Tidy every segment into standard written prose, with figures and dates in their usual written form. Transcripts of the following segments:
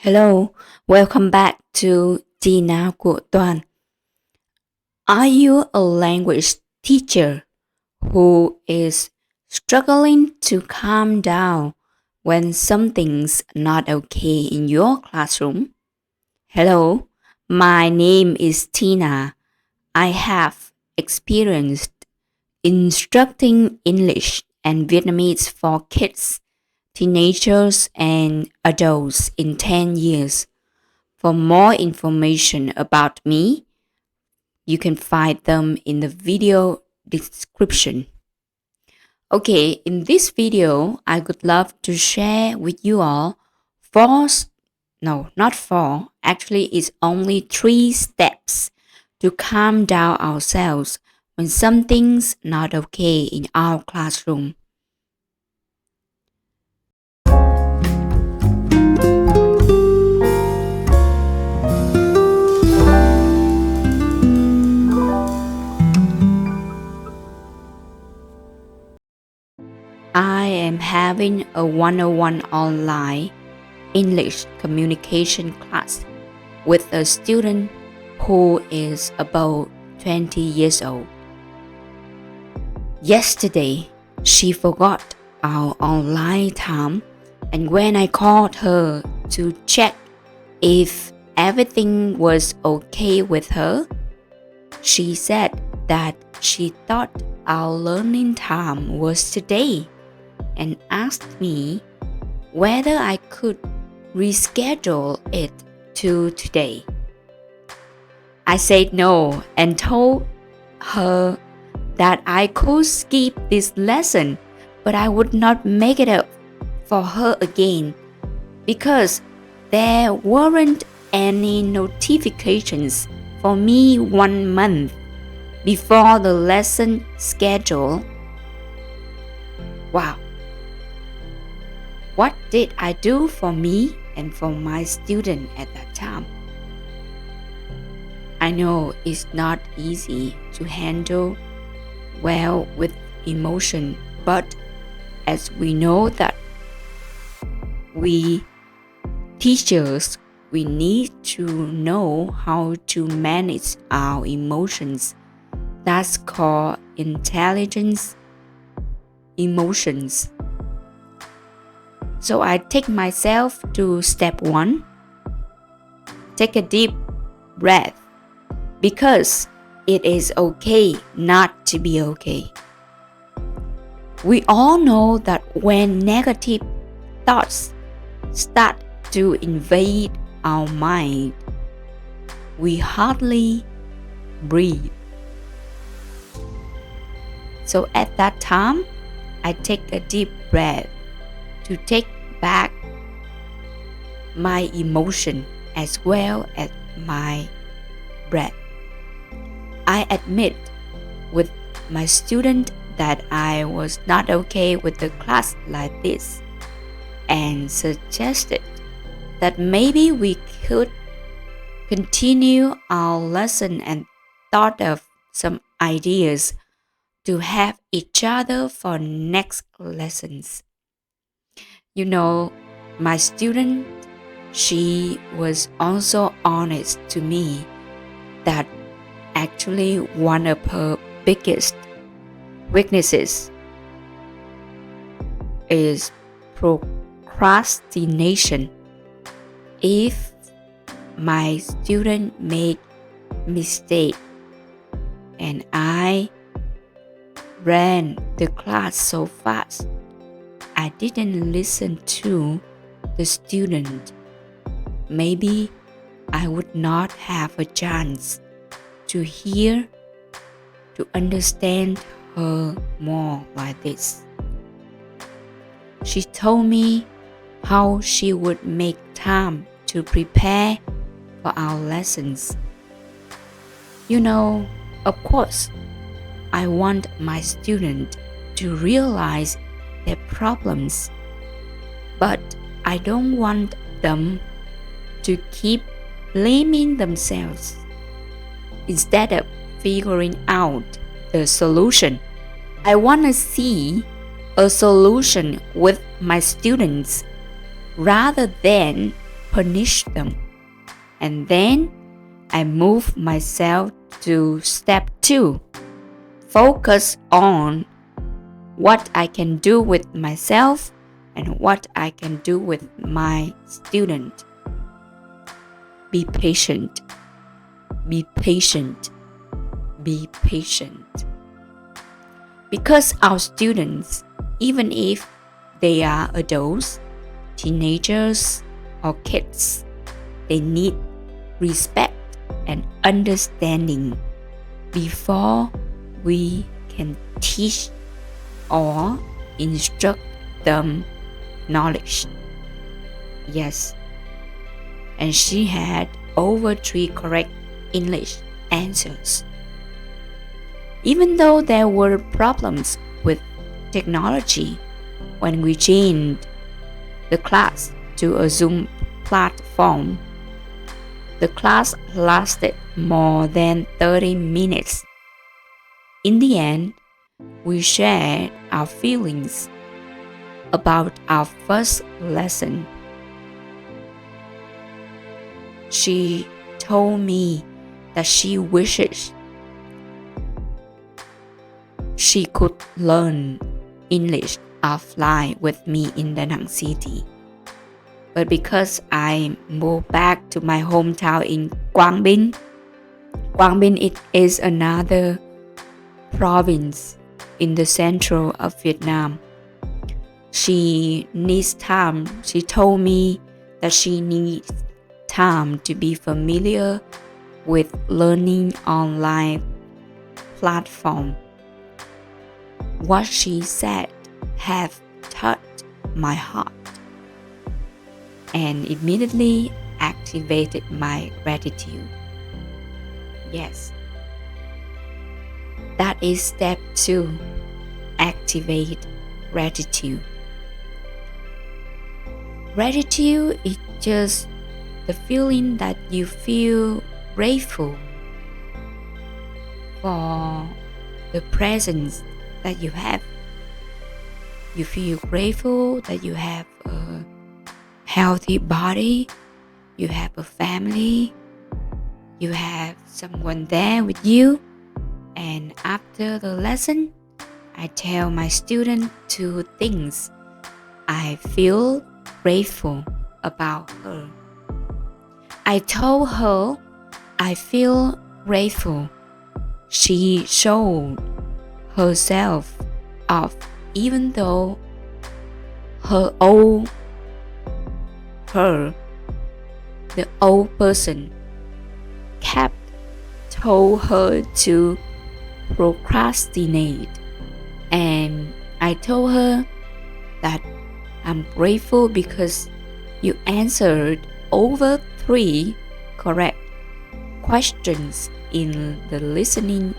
Hello, welcome back to chinacuatoan. Are you a language teacher who is struggling to calm down when something's not okay in your classroom? Hello, my name is Tina. I have experienced instructing English and Vietnamese for kids, teenagers, and adults in 10 years. For more information about me, you can find them in the video description. Okay, in this video, I would love to share with you all actually it's only 3 steps to calm down ourselves when something's not okay in our classroom. I am having a 101 online English communication class with a student who is about 20 years old. Yesterday, she forgot our online time, and when I called her to check if everything was okay with her, she said that she thought our learning time was today and asked me whether I could reschedule it to today. I said no and told her that I could skip this lesson, but I would not make it up for her again because there weren't any notifications for me 1 month before the lesson schedule. Wow. What did I do for me and for my student at that time? I know it's not easy to handle well with emotion, but as we know that we teachers, we need to know how to manage our emotions. That's called intelligence emotions. So I take myself to step 1. Take a deep breath because it is okay not to be okay. We all know that when negative thoughts start to invade our mind, we hardly breathe. So at that time, I take a deep breath to take back my emotion as well as my breath. I admit with my student that I was not okay with the class like this and suggested that maybe we could continue our lesson and thought of some ideas to have each other for next lessons. You know, my student, she was also honest to me that actually one of her biggest weaknesses is procrastination. If my student make mistake and I ran the class so fast, I didn't listen to the student, maybe I would not have a chance to hear, to understand her more like this. She told me how she would make time to prepare for our lessons. You know, of course, I want my student to realize their problems, but I don't want them to keep blaming themselves instead of figuring out the solution. I want to see a solution with my students rather than punish them. And then I move myself to step 2. Focus on what I can do with myself and what I can do with my student. Be patient. Be patient. Be patient. Because our students, even if they are adults, teenagers, or kids, they need respect and understanding before we can teach or instruct them knowledge. Yes, and she had over 3 correct English answers. Even though there were problems with technology when we changed the class to a Zoom platform, the class lasted more than 30 minutes. In the end, we shared our feelings about our first lesson. She told me that she wishes she could learn English offline with me in Da Nang City. But because I moved back to my hometown in Quang Binh, it is another province in the central of Vietnam. She needs time. She told me that she needs time to be familiar with learning online platform. What she said have touched my heart and immediately activated my gratitude. Yes, that is step 2. Activate gratitude. Gratitude is just the feeling that you feel grateful for the presence that you have. You feel grateful that you have a healthy body, you have a family, you have someone there with you. And after the lesson, I tell my student 2 things I feel grateful about her. I told her I feel grateful she showed herself off even though the old person kept told her to procrastinate. And I told her that I'm grateful because you answered over 3 correct questions in the listening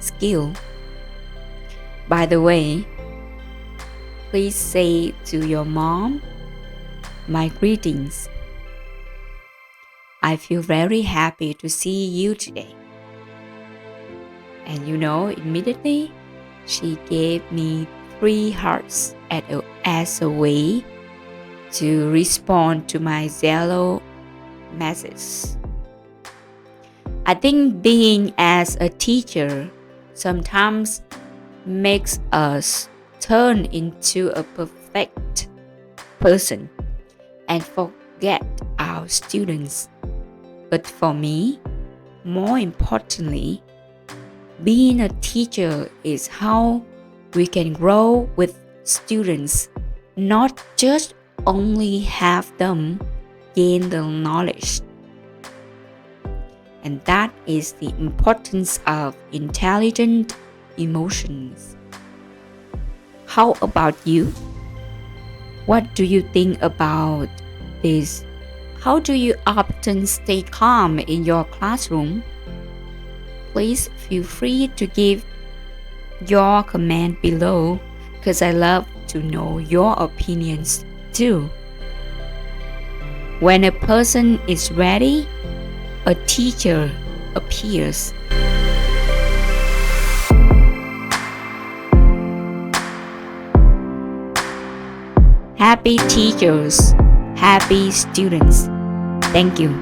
skill. By the way, please say to your mom, my greetings. I feel very happy to see you today. And immediately she gave me 3 hearts as a way to respond to my Zello message. I think being as a teacher sometimes makes us turn into a perfect person and forget our students. But for me, more importantly, being a teacher is how we can grow with students, not just only have them gain the knowledge. And that is the importance of intelligent emotions. How about you? What do you think about this? How do you often stay calm in your classroom? Please feel free to give your comment below because I love to know your opinions too. When a person is ready, a teacher appears. Happy teachers, happy students. Thank you.